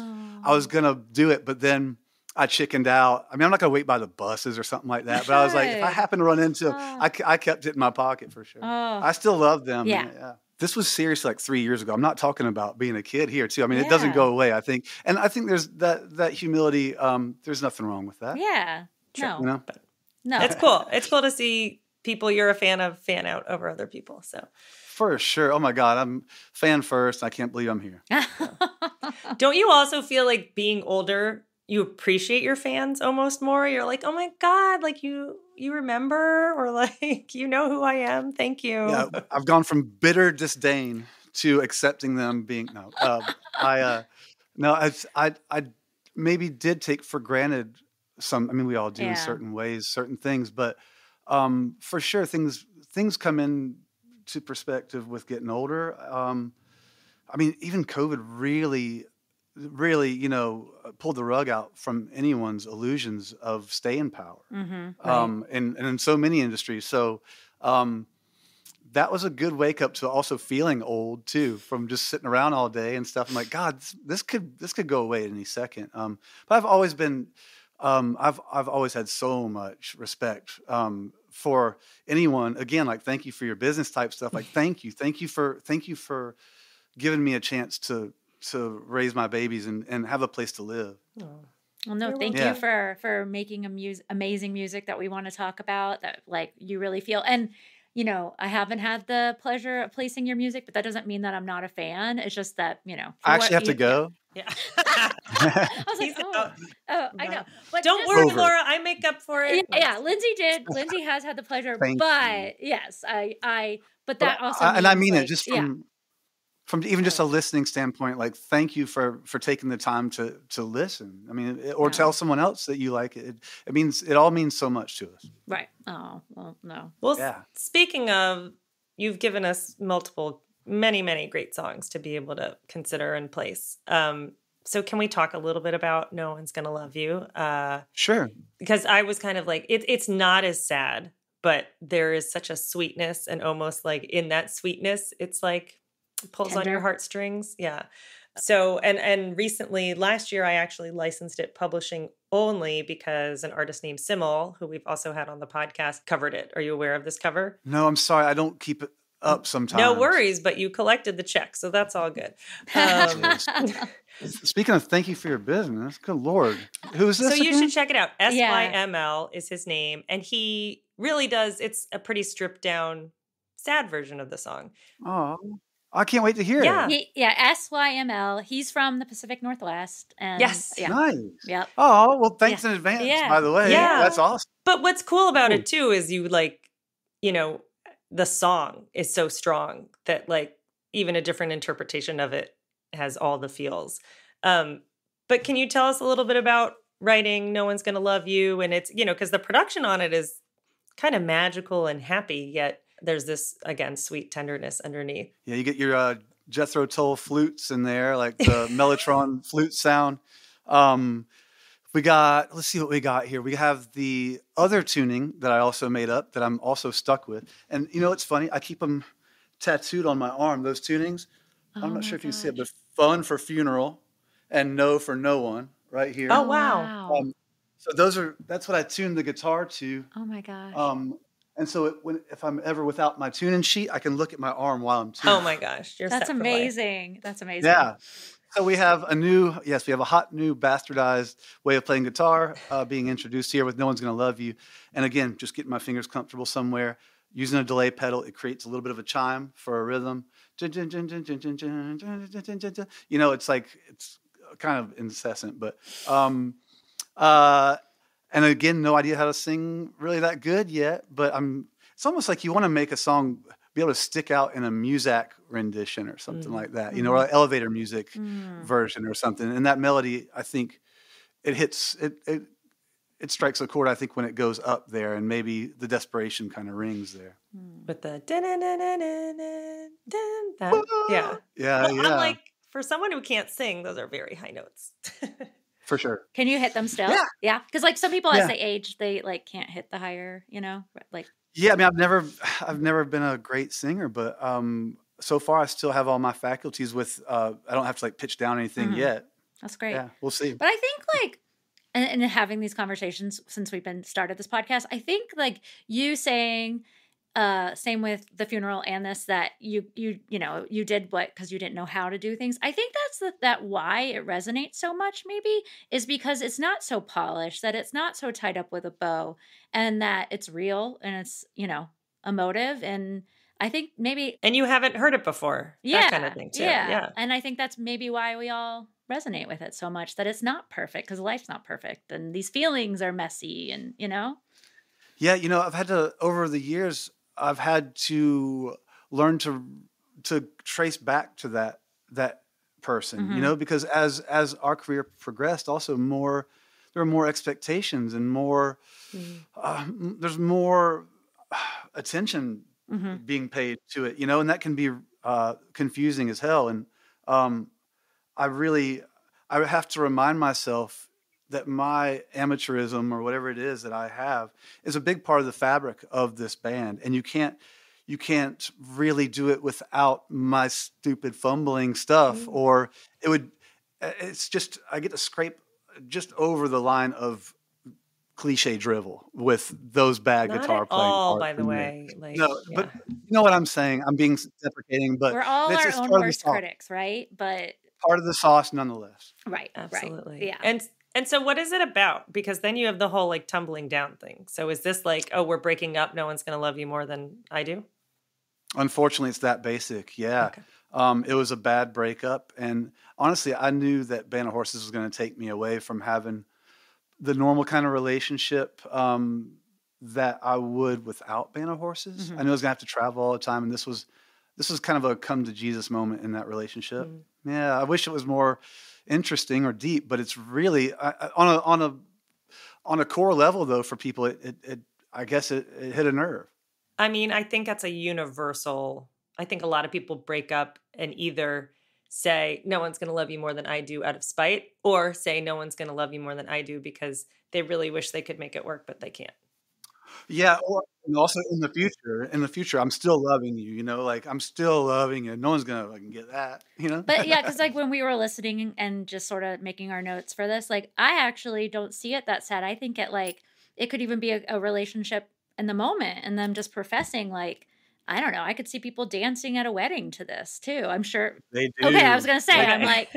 gonna do it, but then I chickened out. I mean, I'm not gonna wait by the buses or something like that. But I was like, if I happen to run into them, I kept it in my pocket for sure. I still love them.
Yeah.
This was seriously 3 years ago. I'm not talking about being a kid here too. I mean, it doesn't go away, I think. And I think there's that humility. There's nothing wrong with that.
Yeah.
Sure.
No. No.
It's cool. It's cool to see people you're a fan of fan out over other people. So
for sure. Oh my God, I'm fan first. I can't believe I'm here.
Don't you also feel like being older, you appreciate your fans almost more? You're like, oh my God, you remember, or you know who I am. Thank you.
Yeah, I've gone from bitter disdain to accepting them being I maybe did take for granted some. I mean, we all do in certain ways, certain things, but for sure things come into perspective with getting older. I mean, even COVID really, pulled the rug out from anyone's illusions of staying power. And in so many industries. So that was a good wake up to also feeling old too, from just sitting around all day and stuff. I'm like, God, this could go away at any second. But I've always been, I've always had so much respect for anyone. Again, thank you for your business type stuff. Thank you for giving me a chance to raise my babies and have a place to live.
Oh.
Well, no, thank you for making amazing music that we want to talk about, that you really feel. And, I haven't had the pleasure of placing your music, but that doesn't mean that I'm not a fan. It's just that,
I actually have to go.
Yeah.
I was like,
He's
oh, I know. But
Don't
just-
worry,
Over.
Laura. I make up for it.
Yeah, Lindsay did. Lindsay has had the pleasure,
Thank
but yes, but that also
and I
means,
mean it
like,
just
yeah.
from even just a listening standpoint. Like, thank you for taking the time to listen. I mean, or tell someone else that you like it. It all means so much to us.
Right. Oh, well, no.
Well,
Yeah.
speaking of, you've given us many, many great songs to be able to consider and place. So can we talk a little bit about No One's Gonna Love You?
Sure.
Because I was kind of like, it's not as sad, but there is such a sweetness, and almost like in that sweetness, it's like pulls on your
Tender.
heartstrings. Yeah. So, and recently, last year, I actually licensed it publishing only because an artist named Simul, who we've also had on the podcast, covered it. Are you aware of this cover?
No, I'm sorry. I don't keep it up sometimes.
No worries, but you collected the check, so that's all good.
Speaking of thank you for your business, good Lord. Who is this
So you
again?
should check it out.
Yeah.
SYML is his name, and he really does. It's a pretty stripped down, sad version of the song.
Oh, I can't wait to hear
Yeah.
it.
SYML. He's from the Pacific Northwest. And
Yes.
Yeah.
Nice.
Yep.
Oh, well, thanks
Yeah.
in advance,
Yeah.
by the way.
Yeah.
That's awesome.
But what's cool about it too is the song is so strong that like even a different interpretation of it has all the feels. But can you tell us a little bit about writing No One's Gonna Love You? And it's, because the production on it is kind of magical and happy, yet there's this, again, sweet tenderness underneath.
Yeah, you get your Jethro Tull flutes in there, like the Mellotron flute sound. Let's see what we got here. We have the other tuning that I also made up that I'm also stuck with. And it's funny, I keep them tattooed on my arm, those tunings. I'm not sure if you see it, but Fun for Funeral and No for No One right here.
Oh, wow.
So that's what I tuned the guitar to.
Oh my gosh.
And so if I'm ever without my tuning sheet, I can look at my arm while I'm tuning.
Oh my gosh. You're
That's
set for life.
amazing. That's amazing.
Yeah. So we have a hot new bastardized way of playing guitar being introduced here with No One's Gonna Love You. And again, just getting my fingers comfortable somewhere. Using a delay pedal, it creates a little bit of a chime for a rhythm. It's kind of incessant, but and again, no idea how to sing really that good yet, but it's almost like you want to make a song be able to stick out in a Muzak rendition or something like that, or an elevator music version or something. And that melody, I think it hits it strikes a chord, I think, when it goes up there, and maybe the desperation kind of rings there.
With the yeah.
Yeah.
I'm like, for someone who can't sing, those are very high notes.
For sure.
Can you hit them still?
Yeah.
Yeah. Because like some people as
Yeah.
they age, they like can't hit the higher, like.
Yeah, I mean, I've never been a great singer, but so far I still have all my faculties with. I don't have to like pitch down anything yet.
That's great.
Yeah, we'll see.
But I think like, and having these conversations since we've started this podcast, I think like you saying, same with the funeral and this, that you did because you didn't know how to do things. I think that's why it resonates so much, maybe, is because it's not so polished, that it's not so tied up with a bow, and that it's real and it's, emotive. And I think maybe.
And you haven't heard it before.
Yeah.
That kind of thing too. Yeah.
And I think that's maybe why we all resonate with it so much, that it's not perfect, because life's not perfect and these feelings are messy and,
Yeah, I've had to, over the years, I've had to learn to trace back to that person, because as our career progressed, also there are more expectations and more there's more attention being paid to it, and that can be confusing as hell. And I have to remind myself that my amateurism, or whatever it is that I have, is a big part of the fabric of this band. And you can't really do it without my stupid fumbling stuff, or it's just, I get to scrape just over the line of cliche drivel with those bad
Not
guitar
at
playing
all,
parts
by the
in
way.
there.
Like,
No,
yeah.
but you know what I'm saying? I'm being deprecating, but
we're all
it's
our
just
own
part of the
worst
sauce.
critics, right? But
Part of the sauce nonetheless.
right.
Absolutely.
Right. Yeah.
And so what is it about? Because then you have the whole like tumbling down thing. So is this like, oh, we're breaking up, no one's going to love you more than I do?
Unfortunately, it's that basic. Yeah.
Okay.
It was a bad breakup, and honestly, I knew that Band of Horses was going to take me away from having the normal kind of relationship that I would without Band of Horses. I knew I was going to have to travel all the time, and this was kind of a come to Jesus moment in that relationship. Yeah, I wish it was more interesting or deep, but it's really on a core level though for people. It I guess it hit a nerve.
I mean, I think that's a universal. I think a lot of people break up and either say no one's going to love you more than I do out of spite, or say no one's going to love you more than I do because they really wish they could make it work, but they can't.
Yeah, and also in the future, I'm still loving you. Like I'm still loving you. No one's gonna fucking get that.
But yeah, because like when we were listening and just sort of making our notes for this, like I actually don't see it that sad. I think it could even be a relationship in the moment, and them just professing like, I don't know. I could see people dancing at a wedding to this too. I'm sure.
They do.
Okay, I was gonna say, I'm like,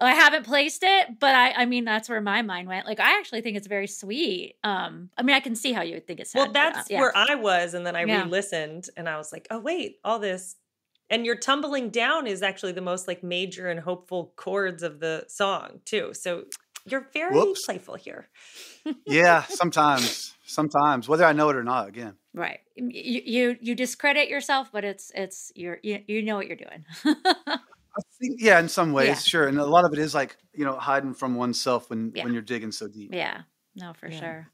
I haven't placed it, but I mean, that's where my mind went. Like, I actually think it's very sweet. I mean, I can see how you would think it's sad.
Well, that's where I was, and then I re-listened, and I was like, oh wait, all this, and your tumbling down is actually the most like major and hopeful chords of the song too. So you're very playful here.
Yeah, sometimes, whether I know it or not. Again,
right. You discredit yourself, but it's you know what you're doing.
I think, yeah, in some ways, sure, and a lot of it is like hiding from oneself when you're digging so deep.
Yeah, no, for sure.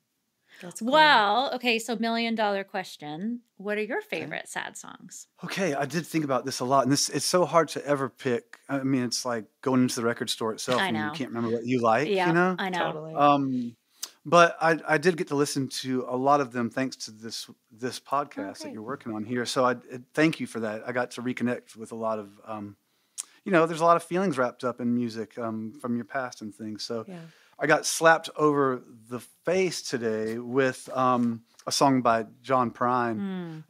That's cool.
Well, okay, so $1 million question: what are your favorite sad songs?
Okay, I did think about this a lot, and it's so hard to ever pick. I mean, it's like going into the record store itself, and you can't remember what you like.
Yeah, I know.
Totally.
But I did get to listen to a lot of them thanks to this podcast that you're working on here. So I thank you for that. I got to reconnect with a lot of. There's a lot of feelings wrapped up in music from your past and things. So I got slapped over the face today with a song by John Prine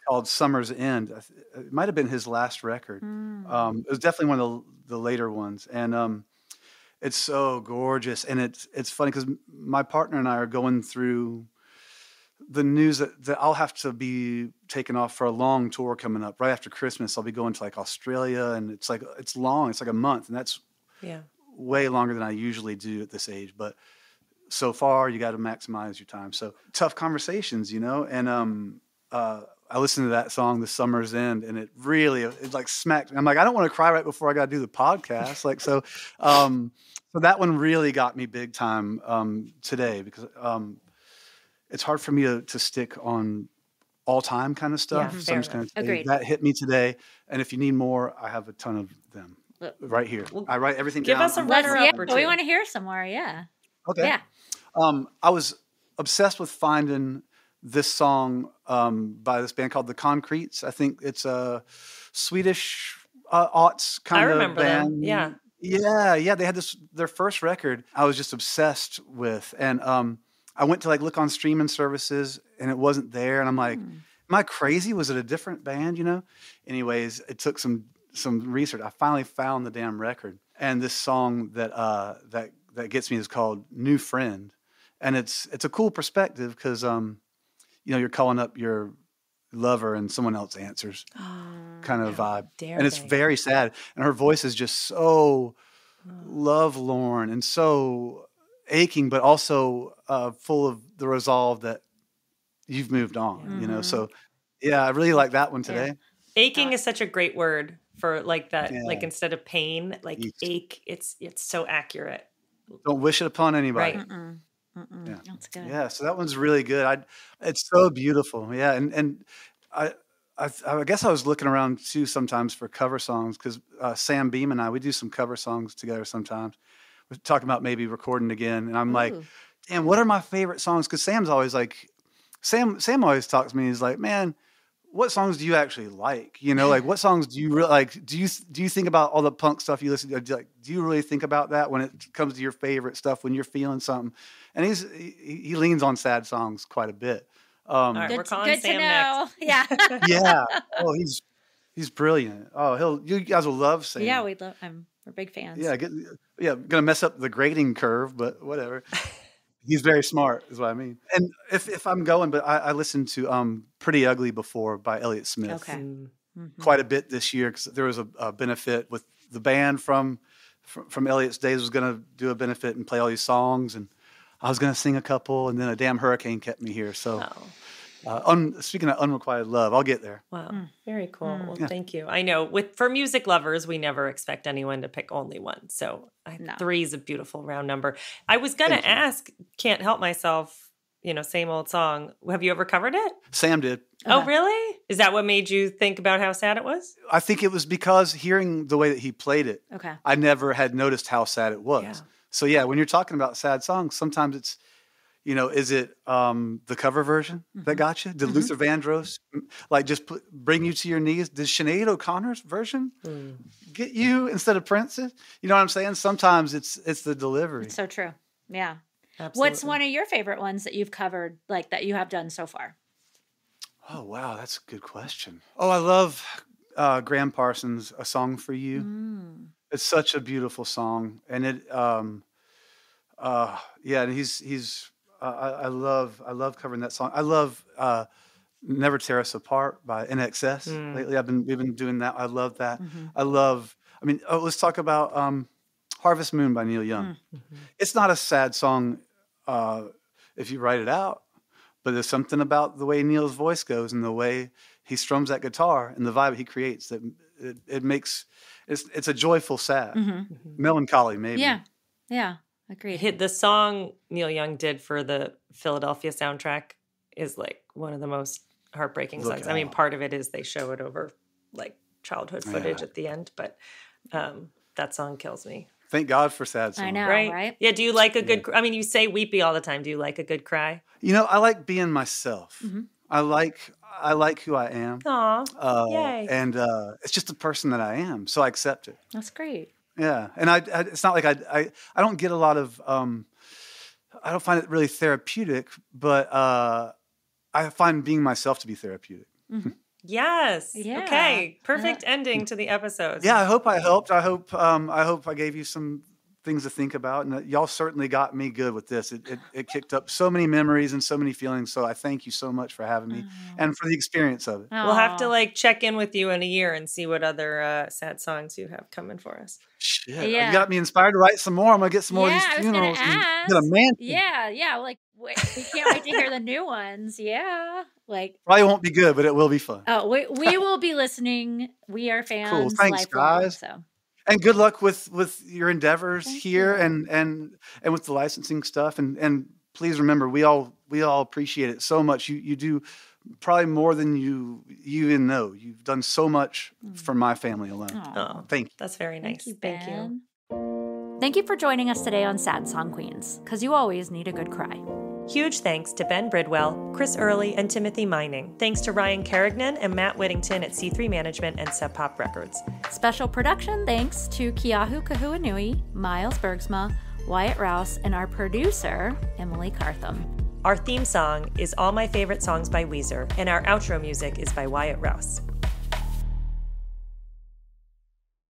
called Summer's End. It might have been his last record. It was definitely one of the later ones. And it's so gorgeous. And it's funny because my partner and I are going through the news that I'll have to be taken off for a long tour coming up right after Christmas. I'll be going to like Australia, and it's long. It's like a month, and that's way longer than I usually do at this age. But so far, you got to maximize your time. So tough conversations, and I listened to that song, The Summer's End, and it like smacked me. I'm like, I don't want to cry right before I got to do the podcast. Like, so that one really got me big time today because it's hard for me to stick on all time kind of stuff.
Yeah,
so I'm just going to
Agreed.
that hit me today. And if you need more, I have a ton of them right here. I write everything down.
Give us a runner-up or two.
We want to hear some more. Yeah.
Okay.
Yeah.
I was obsessed with finding this song by this band called The Concretes. I think it's a Swedish aughts kind of
remember
band.
them. Yeah.
Yeah. They had their first record I was just obsessed with. And I went to like look on streaming services and it wasn't there. And I'm like, am I crazy? Was it a different band? Anyways, it took some research. I finally found the damn record. And this song that gets me is called New Friend. And it's a cool perspective because, you're calling up your lover and someone else answers kind of vibe. And it's very sad. And her voice is just so lovelorn and so aching, but also full of the resolve that you've moved on, So yeah, I really like that one today.
Yeah. Aching is such a great word for like that, like instead of pain, like ache, it's so accurate.
Don't wish it upon anybody.
Right.
Yeah.
That's good.
Yeah, so that one's really good. It's so beautiful. Yeah, and I guess I was looking around too sometimes for cover songs because Sam Beam and we do some cover songs together sometimes. We're talking about maybe recording again, and I'm like, damn, what are my favorite songs? Because Sam's always like, Sam always talks to me. He's like, man, what songs do you actually like? Like what songs do you really like? Do you think about all the punk stuff you listen to? Do you really think about that when it comes to your favorite stuff when you're feeling something? And he leans on sad songs quite a bit.
All right, we're calling
good
Sam
to know.
next.
Yeah.
Yeah. Oh, he's brilliant. Oh, you guys will love Sam.
Yeah, we're big fans.
Yeah, gonna mess up the grading curve, but whatever. He's very smart, is what I mean. And if I'm going, but I listened to Pretty Ugly before by Elliott Smith.
Okay.
quite a bit this year because there was a benefit with the band from Elliot's days was going to do a benefit and play all these songs, and I was going to sing a couple, and then a damn hurricane kept me here. So, speaking of unrequited love, I'll get there.
Wow, very cool. Well, thank you. I know for music lovers, we never expect anyone to pick only one. So 3 is a beautiful round number. I was going to ask, can't help myself, same old song. Have you ever covered it?
Sam did.
Oh, really? Is that what made you think about how sad it was?
I think it was because hearing the way that he played it, I never had noticed how sad it was. Yeah. So when you're talking about sad songs, sometimes it's, is it the cover version that got you? Did Luther Vandross just bring you to your knees? Did Sinead O'Connor's version get you instead of Prince's? You know what I'm saying? Sometimes it's the delivery.
It's so true. Yeah.
Absolutely.
What's one of your favorite ones that you've covered, that you have done so far?
Oh, wow. That's a good question. Oh, I love Graham Parsons' A Song for You. It's such a beautiful song. And it, and he's I love covering that song. I love Never Tear Us Apart by NXS. Lately, we've been doing that. I love that. I love, let's talk about Harvest Moon by Neil Young. It's not a sad song if you write it out, but there's something about the way Neil's voice goes and the way he strums that guitar and the vibe he creates that it makes it's a joyful sad, melancholy maybe.
Yeah, agreed.
The song Neil Young did for the Philadelphia soundtrack is one of the most heartbreaking songs. Part of it is they show it over childhood footage at the end, but that song kills me.
Thank God for sad songs.
I know, right?
Yeah, do you like a good you say weepy all the time. Do you like a good cry?
I like being myself. I like who I am.
Aw, yay.
And it's just the person that I am, so I accept it.
That's great.
Yeah, and it's not like I don't get a lot of, I don't find it really therapeutic, but I find being myself to be therapeutic.
Yes.
Yeah.
Okay. Perfect ending to the episode.
Yeah, I hope I helped. I hope I gave you some things to think about, and y'all certainly got me good with this. It kicked up so many memories and so many feelings. So I thank you so much for having me and for the experience of it.
We'll have to check in with you in a year and see what other sad songs you have coming for us.
Shit, you got me inspired to write some more. I'm gonna get some more of these funerals. Get a mansion.
Yeah. We can't wait to hear the new ones. Yeah.
Probably won't be good, but it will be fun.
Oh, we will be listening. We are fans.
Cool. Thanks, guys.
So.
And good luck with your endeavors here and with the licensing stuff. And please remember, we all appreciate it so much. You do probably more than you even know. You've done so much for my family alone.
Oh,
thank you.
That's very nice.
Thank you. Thank you for joining us today on Sad Song Queens, because you always need a good cry.
Huge thanks to Ben Bridwell, Chris Early, and Timothy Mining. Thanks to Ryan Carignan and Matt Whittington at C3 Management and Sub Pop Records.
Special production thanks to Kiahu Kahuanui, Miles Bergsma, Wyatt Rouse, and our producer, Emily Cartham.
Our theme song is All My Favorite Songs by Weezer, and our outro music is by Wyatt Rouse.